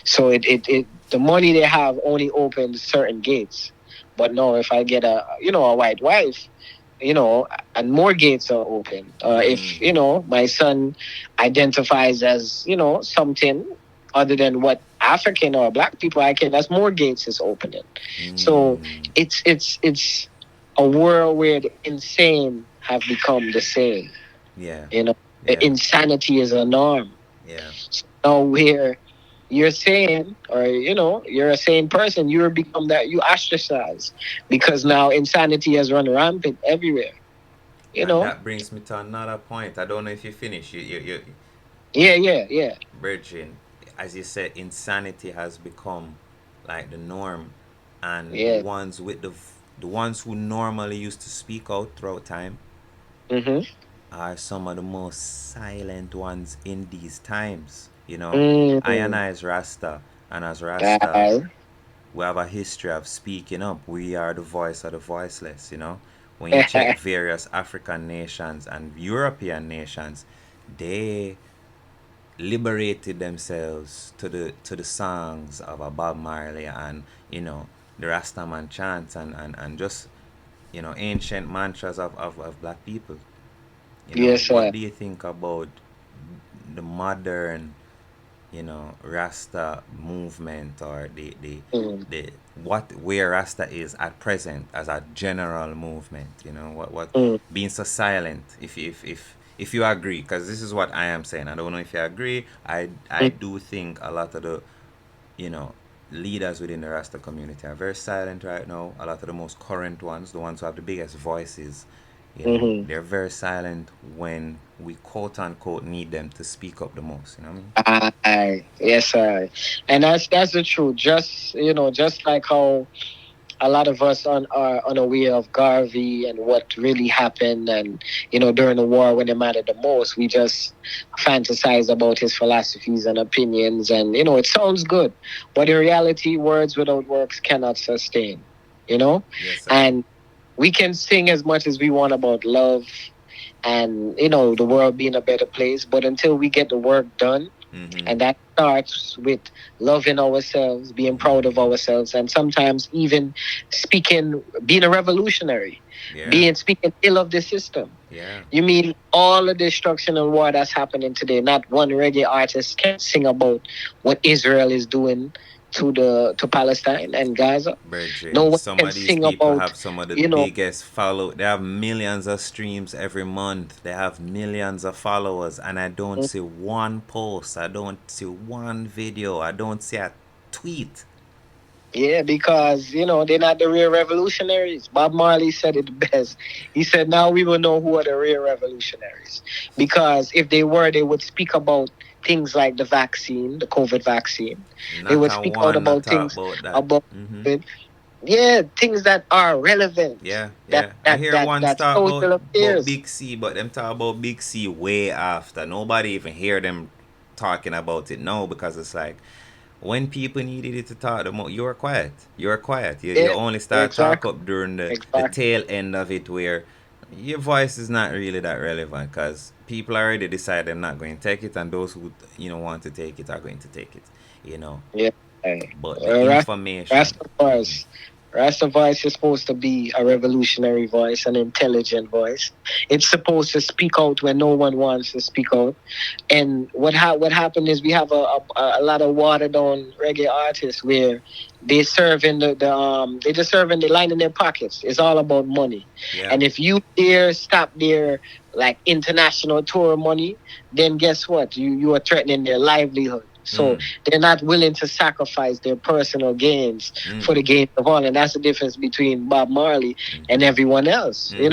So it the money they have only opens certain gates. But no, if I get a white wife, and more gates are open. If mm, my son identifies as something other than what African or black people, that's more gates is opening. So mm, it's a world where the insane have become the same. yeah, You know, yeah, insanity is a norm. yeah. Now where you're sane, or you're a sane person, you become that you ostracize because now insanity has run rampant everywhere. You And know, that brings me to another point. I don't know if you finish. yeah, yeah, yeah, Virgin, as you said, insanity has become like the norm, and yeah. the ones who normally used to speak out throughout time Mm-hmm. are some of the most silent ones in these times. I and Mm. I as Rasta, and as Rasta, Uh, we have a history of speaking up. We are the voice of the voiceless. When you check various African nations and European nations, they liberated themselves to the songs of a Bob Marley and the Rastaman chants and just ancient mantras of black people. yes, What sir. do you think about the modern Rasta movement, or Mm. the what where Rasta is at present as a general movement? What Mm. being so silent, if you agree, because this is what I am saying. I don't know if you agree. I Mm. do think a lot of the you know leaders within the Rasta community are very silent right now. A lot of the most current ones, the ones who have the biggest voices, Mm-hmm. they're very silent when we quote unquote need them to speak up the most. You know what I mean? Yes, sir. And that's the truth. Just like how a lot of us are unaware of Garvey and what really happened, and during the war when it mattered the most, we just fantasize about his philosophies and opinions, and it sounds good, but in reality, words without works cannot sustain. You know, Yes, sir. and we can sing as much as we want about love and the world being a better place, but until we get the work done, Mm-hmm. And that starts with loving ourselves, being proud of ourselves, and sometimes even speaking, being a revolutionary, Yeah. being speaking ill of the system. Yeah. You mean all the destruction and war that's happening today? Not one reggae artist can sing about what Israel is doing to Palestine and Gaza. No Brethren, one some can of these sing people about, have some of the you know, biggest follow. They have millions of streams every month. They have millions of followers, and I don't see one post. I don't see one video. I don't see a tweet. yeah, because they're not the real revolutionaries. Bob Marley said it best. He said, "Now we will know who are the real revolutionaries." Because if they were, they would speak about things like the vaccine, the COVID vaccine. They Not would a speak out one not about talk things about that. about Mm-hmm. it. Yeah, things that are relevant. Yeah, That yeah. I that hear that ones that talk social about affairs. Big C, but them talk about Big C way after. Nobody even hear them talking about it now because it's like when people needed it to talk the most, you're quiet. You're quiet. You Yeah, only start talk exactly, up during the exactly. tail end of it where your voice is not really that relevant because people already decide they're not going to take it, and those who want to take it are going to take it. You know, Yeah. Hey. but the information. Rasta Mm-hmm. voice. Rasta voice is supposed to be a revolutionary voice, an intelligent voice. It's supposed to speak out when no one wants to speak out. And what happened is we have a lot of watered down reggae artists where they serve in they just serve in the line in their pockets. It's all about money. Yeah. And if you dare stop their like international tour money, then guess what? You are threatening their livelihood. So Mm. they're not willing to sacrifice their personal gains Mm. for the gains of all. And that's the difference between Bob Marley and Mm-hmm. everyone else, Mm-hmm.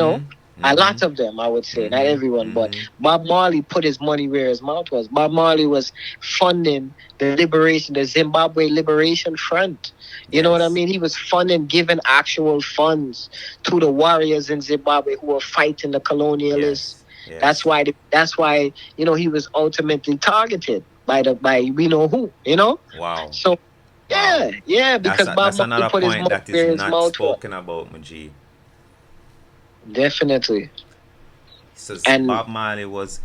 A Mm-hmm. lot of them, I would say, not Mm-hmm. everyone, but Mm-hmm. Bob Marley put his money where his mouth was. Bob Marley was funding the Zimbabwe Liberation Front. You know what I Yes. mean? He was funding, giving actual funds to the warriors in Zimbabwe who were fighting the colonialists. Yes. That's Yes. why. That's why he was ultimately targeted by we know who. Wow. So Wow. yeah, yeah, because Bob That's Marley another put his point money that is where his not mouth was. spoken about, Muji. Definitely. So And Bob Marley was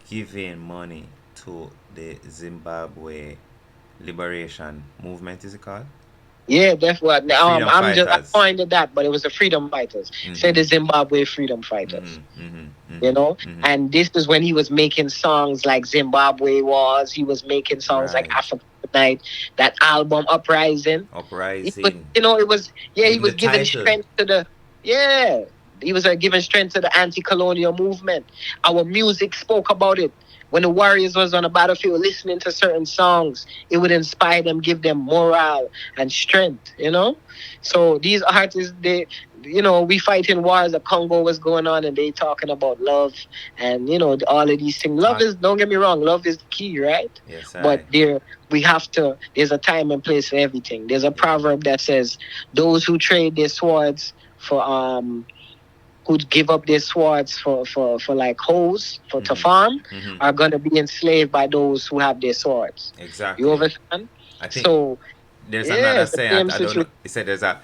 giving money to the Zimbabwe Liberation Movement, is it called? yeah, definitely. The freedom I fighters. pointed that, but it was the freedom fighters. Say Mm-hmm. the Zimbabwe freedom Mm-hmm. fighters. Mm-hmm. You Mm-hmm. know, Mm-hmm. and this is when he was making songs like Zimbabwe was. He was making songs like Right. Africa Night, that album Uprising. Uprising. It was yeah. He Even the was giving title. strength to the yeah. He was giving strength to the anti-colonial movement. Our music spoke about it. When the warriors was on the battlefield, listening to certain songs, it would inspire them, give them morale and strength. So these artists, we fight in wars. The Congo was going on, and they talking about love, and all of these things. Love Talk. is, don't get me wrong, love is the key, right? Yes, But I. we have to. There's a time and place for everything. There's a Yeah. proverb that says, "Those who trade their swords for who'd give up their swords for like hoes for to farm Mm-hmm. Mm-hmm. are gonna be enslaved by those who have their swords." You Exactly. understand? I think So there's yeah, another it's the saying. same I don't know. situation. It said there's a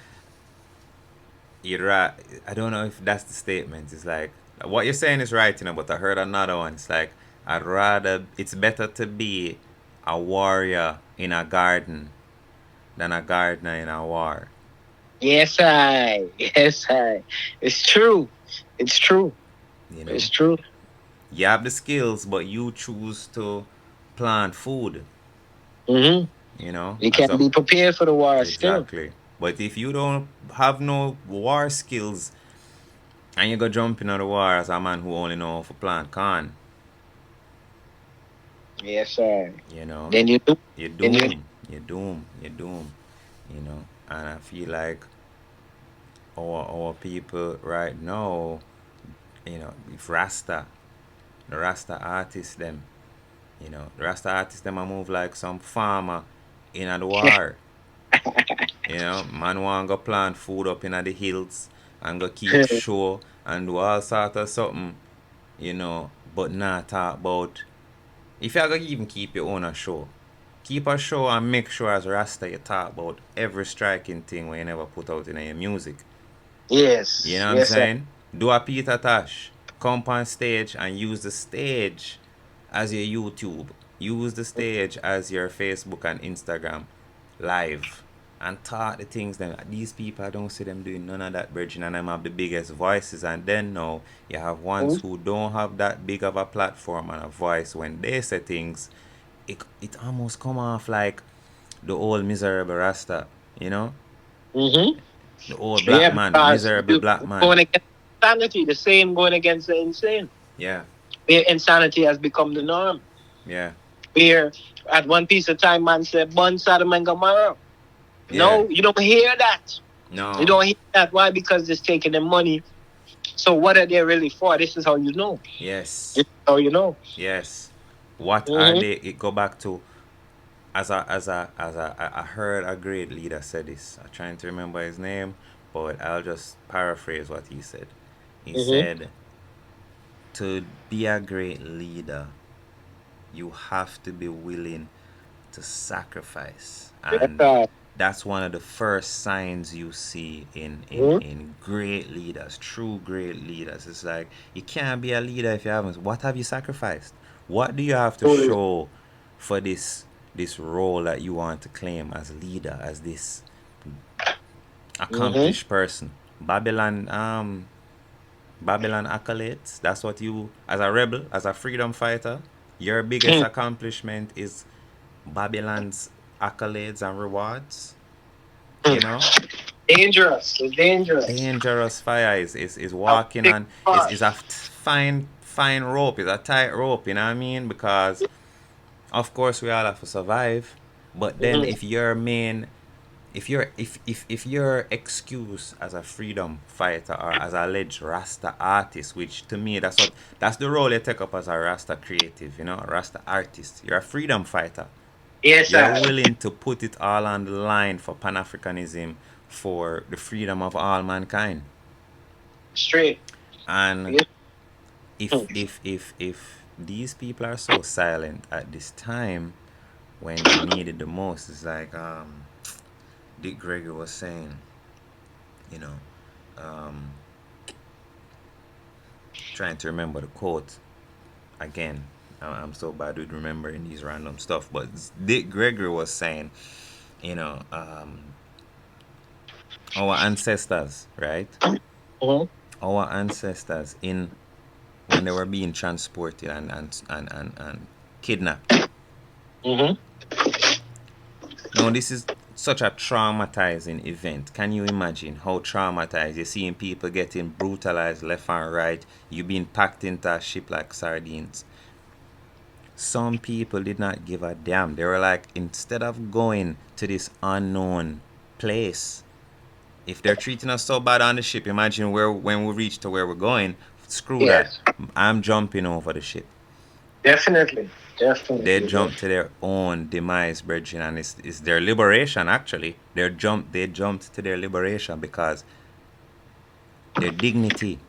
you're right. I don't know if that's the statement. It's like what you're saying is right, but I heard another one. It's like I'd rather. It's better to be a warrior in a garden than a gardener in a war. Yes, I. It's true. It's true. You know, It's true. you have the skills, but you choose to plant food. Mm-hmm. You As can a be prepared for the war still. exactly. But if you don't have no war skills and you go jump in the war as a man who only know how to plant corn, Yes, sir. you know, Then you do. you Then you. doom, you doom, you doom, And I feel like our people right now, if the Rasta artists them, the Rasta artists them a move like some farmer in a the war. Man want go plant food up in the hills and go keep show and do all sort of something, but not talk about if you gonna even keep your own a show. Keep a show and make sure as Rasta you talk about every striking thing when you never put out in your music. You Yes. know what I'm Yes, sir. saying? Do a Peter Tosh. Come on stage and use the stage as your YouTube. Use the stage as your Facebook and Instagram live and talk the things that these people, I don't see them doing none of that, bridging, and them have the biggest voices. And then now you have ones who don't have that big of a platform and a voice. When they say things, it almost come off like the old miserable Rasta, you know? Mm-hmm. The old black Yeah, man, the because miserable you black man. going against insanity, the same going against the insane. Yeah, Where insanity has become the norm. yeah, Where at one piece of time, man said, "Bun Sodom and Gomorrah." yeah. No, you don't hear that. You No. don't hear that. Why? Because it's taking their money. So what are they really for? This is how you know. Yes. This is how you know. Yes. What are Mm-hmm. they? It go back to I heard a great leader say this. I'm trying to remember his name, but I'll just paraphrase what he said. He Mm-hmm. said, "To be a great leader, you have to be willing to sacrifice." Yes, And that's one of the first signs you see in great leaders, true great leaders. It's like you can't be a leader if you haven't. What have you sacrificed? What do you have to show for this role that you want to claim as leader, as this Mm-hmm. accomplished person? Babylon accolades. That's what you, as a rebel, as a freedom fighter, your biggest accomplishment is Babylon's accolades and rewards. You know, Dangerous. It's dangerous. dangerous fire is walking on is a fine rope. It's a tight rope. You know what I mean? Because of course we all have to survive, but then Mm-hmm. if your main if your excuse as a freedom fighter or as a alleged Rasta artist, which to me that's the role you take up as a Rasta creative, you know, a Rasta artist. You're a freedom fighter. Yes, You're sir. willing to put it all on the line for Pan Africanism, for the freedom of all mankind. Straight. And Yes. if these people are so silent at this time when they need it the most, it's like Dick Gregory was saying, you know, um, trying to remember the quote again. I'm so bad with remembering these random stuff, but Dick Gregory was saying, you know, our ancestors, right? Mm-hmm. Our ancestors in when they were being transported and kidnapped. Mm-hmm. Now this is such a traumatizing event. Can you imagine how traumatized you're seeing people getting brutalized left and right, you being packed into a ship like sardines? Some people did not give a damn. They were like, instead of going to this unknown place, if they're treating us so bad on the ship, imagine where when we reach to where we're going, screw that. Yes. I'm jumping over the ship. Definitely. They Definitely. jump to their own demise, Bridget, and it's their liberation actually. They jumped to their liberation because their dignity,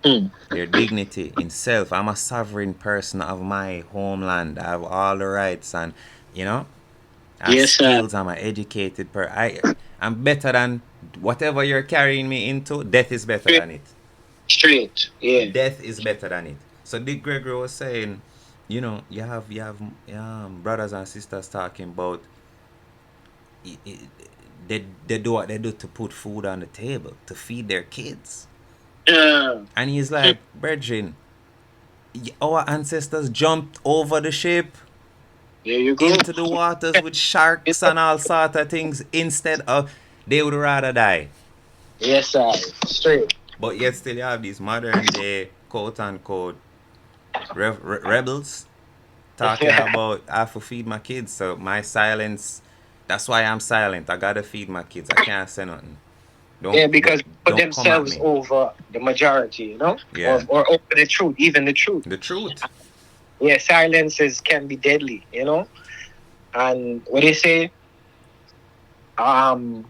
Mm. their dignity in self. I'm a sovereign person of my homeland. I have all the rights, and you know, I have Yes, sir. skills. I'm an educated I'm better than whatever you're carrying me into. Death is better Straight. than it. Straight. Yeah. Death is better than it. So Dick Gregory was saying, you know, you have brothers and sisters talking about it, it, they do what they do to put food on the table to feed their kids, Uh, and he's like, Virgin, our ancestors jumped over the ship there you go. into the waters with sharks and all sort of things instead of they would rather die. Yes, sir. Straight. But yet still you have these modern day quote unquote rebels talking about I have to feed my kids. So my silence, that's why I'm silent. I gotta feed my kids. I can't say nothing. Yeah, because put Don't come at themselves me. over the majority, you know, Yeah. or over the truth, even the truth. The truth. Yeah, silences can be deadly, you know. And what they say, um,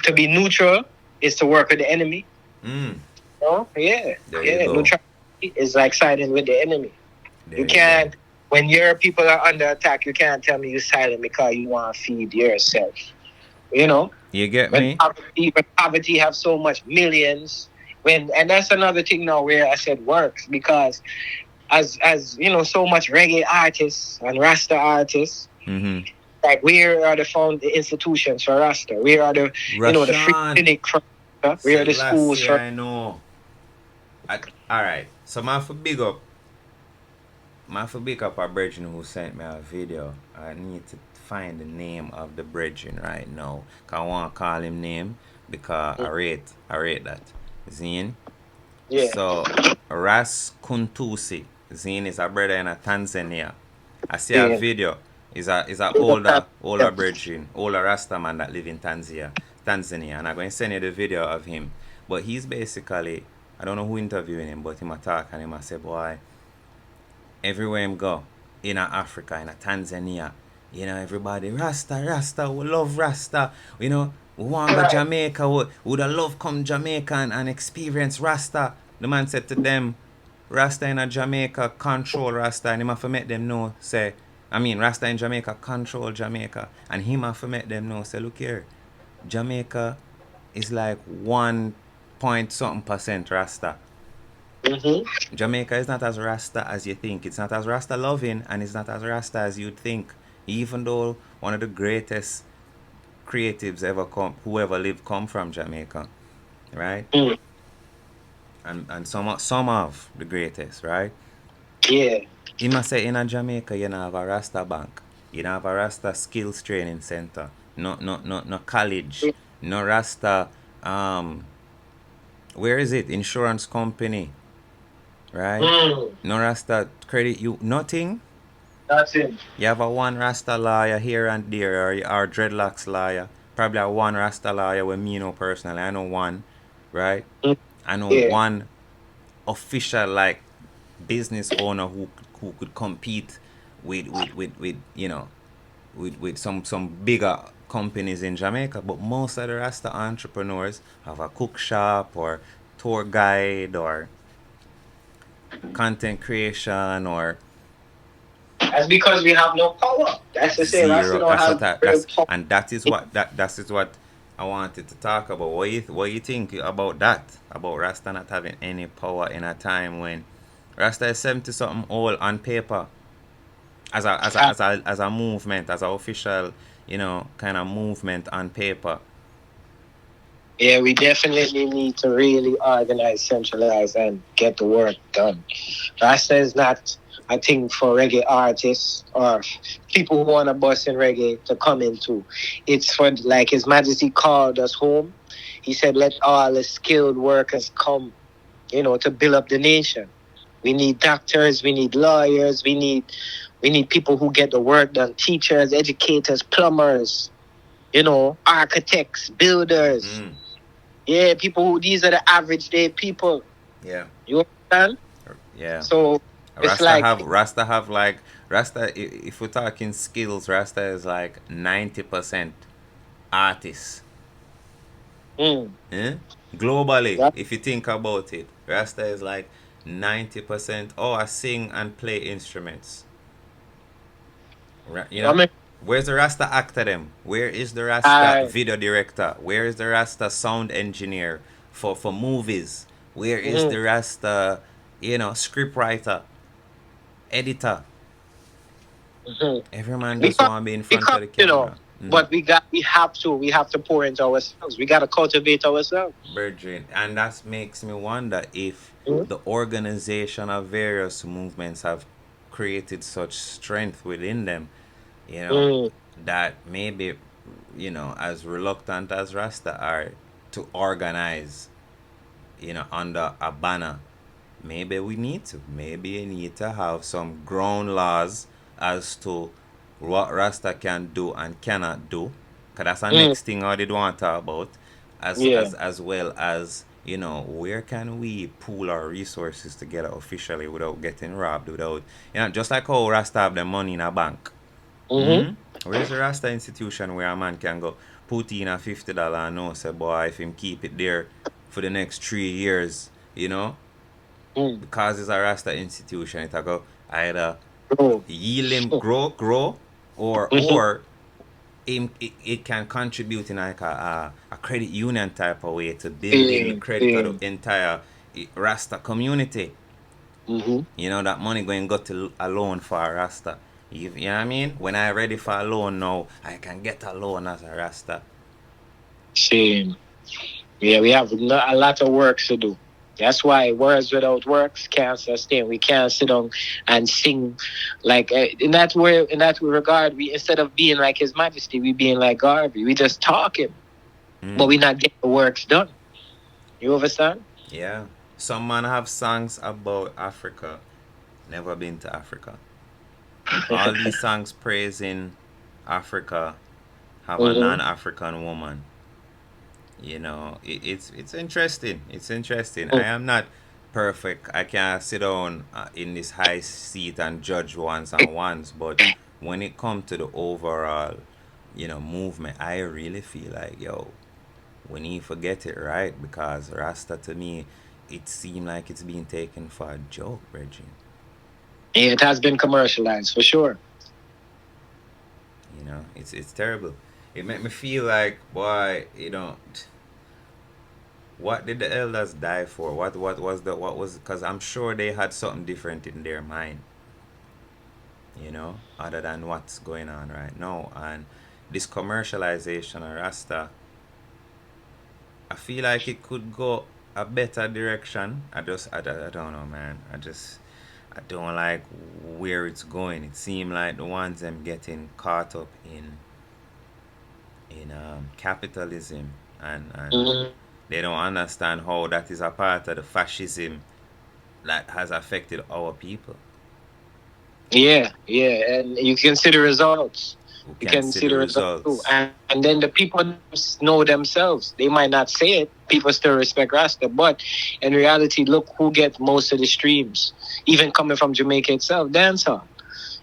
to be neutral is to work with the enemy. Mm. Oh, yeah, There you yeah. go. Neutrality is like siding with the enemy. There You you go. can't, when your people are under attack, you can't tell me you're silent because you want to feed yourself. You know, You get me? when poverty have so much millions, and that's another thing now where I said works because as you know, so much reggae artists and Rasta artists. Mm-hmm. Like, where are the found institutions for Rasta? Where are the, you Ras know, the free Shaun. clinic for Rasta? Where are the schools Selassie, for? I know. Alright, so my for big up. My for big up a brethren who sent me a video. I need to find the name of the brethren right now. Cause I want to call him name because I rate that. Zine. Yeah, So Ras Kuntusi. Zine is a brother in a Tanzania. I see a yeah. video. Is a older brethren, older Rasta man that live in Tanzania, and I'm going to send you the video of him. But he's basically, I don't know who interviewing him, but him a talk and him a say, boy, everywhere him go, in Africa, in Tanzania, everybody Rasta, Rasta, we love Rasta, we want to go Right. Jamaica, we would love come Jamaica and experience Rasta. The man said to them, Rasta in Jamaica control Rasta, and him have to make them know, say, Rasta in Jamaica control Jamaica, and him have to make them know, say, look here, Jamaica is like 1 point something percent Rasta. Jamaica is not as Rasta as you think. It's not as Rasta loving, and it's not as Rasta as you'd think. Even though one of the greatest creatives ever come, whoever lived, come from Jamaica, right? Mm. And some of the greatest, right? Yeah. You must say in a Jamaica you don't have a Rasta bank, you don't have a Rasta skills training center, no college, no Rasta where is it? Insurance company, right? Mm. No Rasta credit you nothing. That's it. You have a one Rasta lawyer here and there, or dreadlocks lawyer. Probably a one Rasta lawyer with me know personally. I know one, right? Mm. I know Yeah. one official like business owner who could compete with with some bigger companies in Jamaica. But most of the Rasta entrepreneurs have a cook shop or tour guide or content creation or That's because we have no power. That's the same. I still zero. don't That's have what real that's power. and that is what I wanted to talk about. What you think about that? About Rasta not having any power in a time when Rasta is 70 something old on paper as a movement, as an official, kind of movement on paper. Yeah, we definitely need to really organize, centralize, and get the work done. Rasta is not a thing for reggae artists or people who want to bust in reggae to come into. It's for, like, His Majesty called us home. He said, let all the skilled workers come, to build up the nation. We need doctors, we need lawyers, we need people who get the work done, teachers, educators, plumbers, architects, builders. Mm, Yeah, people who, these are the average day people. yeah, You understand? yeah. So it's Rasta like, have Rasta have like Rasta. If we're talking skills, Rasta is like 90% artists. mm, Eh? Globally, that, if you think about it, Rasta is like 90%. Oh, I sing and play instruments. You I know, mean, where's the Rasta actor them? Where is the Rasta I, video director? Where is the Rasta sound engineer for movies? Where is mm, the Rasta, script writer, editor? mm. Every man just because, want to be in front because, of the camera. but we have to pour into ourselves. We got to cultivate ourselves. Brethren, and that makes me wonder if Mm, the organization of various movements have created such strength within them, you know, mm, that maybe, as reluctant as Rasta are to organize, under a banner, maybe we need to. Maybe you need to have some ground laws as to what Rasta can do and cannot do. Because that's the mm, next thing I did want to talk about. As, yeah. as, as well as, where can we pool our resources together officially without getting robbed, without, just like how Rasta have the money in a bank. Mm-hmm. Mm? Where's the Rasta institution where a man can go put in a $50 and know, say, boy, if him keep it there for the next 3 years, Mm, because it's a Rasta institution, it'll go either mm, yield him grow, or mm-hmm. it can contribute in like a credit union type of way to build in the Yeah, credit yeah. of the entire Rasta community. Mm-hmm. You know that money going go to a loan for a Rasta. You know what I mean? When I ready for a loan now, I can get a loan as a Rasta. Same. Yeah, we have a lot of work to do. That's why words without works can't sustain. We can't sit down and sing like in that regard. We instead of being like His Majesty, we being like Garvey. We just talking, but we not getting the works done. You understand? Yeah. Some man have songs about Africa. Never been to Africa. All these songs praising Africa have a Mm-hmm. non-African woman. You know, it's interesting. It's interesting. I am not perfect. I can't sit down in this high seat and judge ones and ones. But when it comes to the overall, movement, I really feel like, yo, we need to get it right, because Rasta to me, it seemed like it's being taken for a joke, Reggie. Yeah, it has been commercialized for sure. It's terrible. It made me feel like, boy, what did the elders die for? What was, because I'm sure they had something different in their mind, other than what's going on right now. And this commercialization of Rasta, I feel like it could go a better direction. I don't know, man. I don't like where it's going. It seems like the ones them getting caught up in capitalism, and Mm-hmm. they don't understand how that is a part of the fascism that has affected our people. Yeah, yeah, and you can see the results. Who You can can see see the the results too, results. and then the people know themselves. They might not say it. People still respect Rasta, but in reality, look who gets most of the streams, even coming from Jamaica itself, dancehall.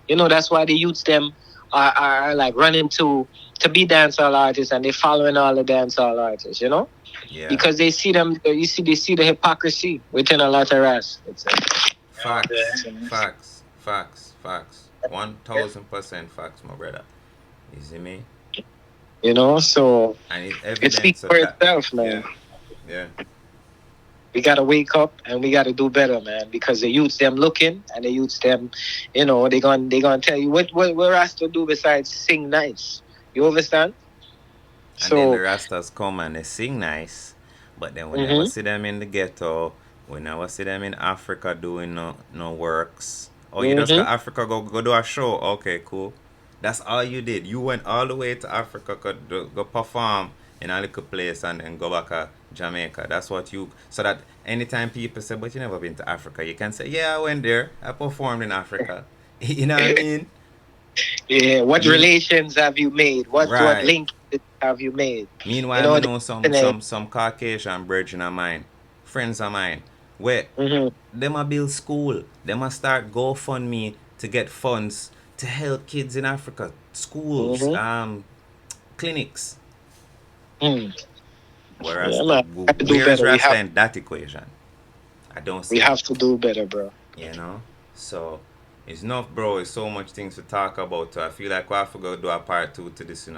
That's why the youths them are like running to be dancehall artists, and they following all the dancehall artists. Yeah. Because they see them. They see the hypocrisy within a lot of Ras. Facts. Facts. Facts. Facts. 1000% facts, my brother. You see me? So And it's it speaks evidence for of that. itself, man. Yeah. Yeah. We gotta wake up and we gotta do better, man. Because the youths them looking and the youths them, they gonna tell you what else to do besides sing nice. You understand? And then the So Rastas come and they sing nice, but then we never mm-hmm, see them in the ghetto. We never see them in Africa doing no works. Oh, you just got mm-hmm. Africa go do a show. Okay, cool. That's all you did. You went all the way to Africa go perform in a little place and then go back to Jamaica. That's what you. So that anytime people say, but you never been to Africa, you can say, yeah, I went there. I performed in Africa. You know what I mean? Yeah. What Mean relations have you made? What right. link have you made? Meanwhile, me The know some internet. some some Caucasian brethren of mine, friends of mine, where Mm-hmm, them a build school, them a start GoFundMe to get funds to help kids in Africa, schools, mm-hmm, clinics. mm. Whereas Yeah, the man. We have to do where's better. Rasta in that equation? I don't We see it. have to do better, bro. You know, so it's enough, bro. It's so much things to talk about. So I feel like we have to go do a part two to this,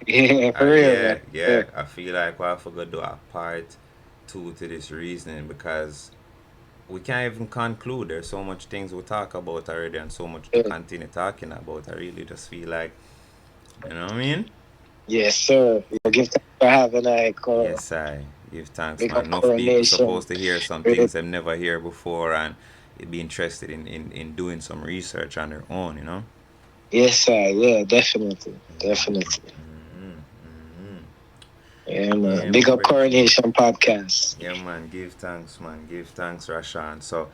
Yeah, for real, man. Yeah, Yeah, yeah. I feel like we have to go do a part two to this reasoning, because we can't even conclude. There's so much things we talk about already and so much to yeah. continue talking about. I really just feel like, you know what I mean? Yes, sir. Give thanks for having Yes, I give thanks, big man. up Enough people coronation. supposed to hear some things they've never heard before, and be interested in doing some research on their own. Yes, sir. Yeah, definitely. Definitely. Yeah, man. Yeah, Big my up brethren. Coronation Podcast. Yeah, man. Give thanks, man. Give thanks, Ras Shaun. So,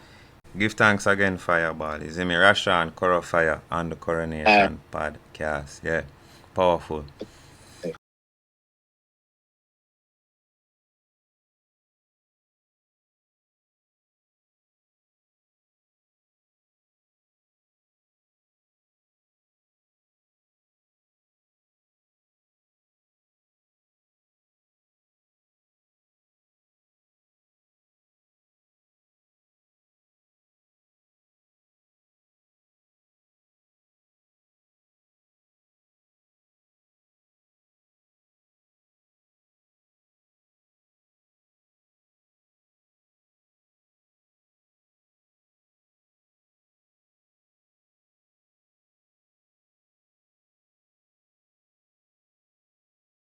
give thanks again, Fireball. Is me, Ras Shaun, Fire on the Uh, Coronation Podcast. Yeah, powerful.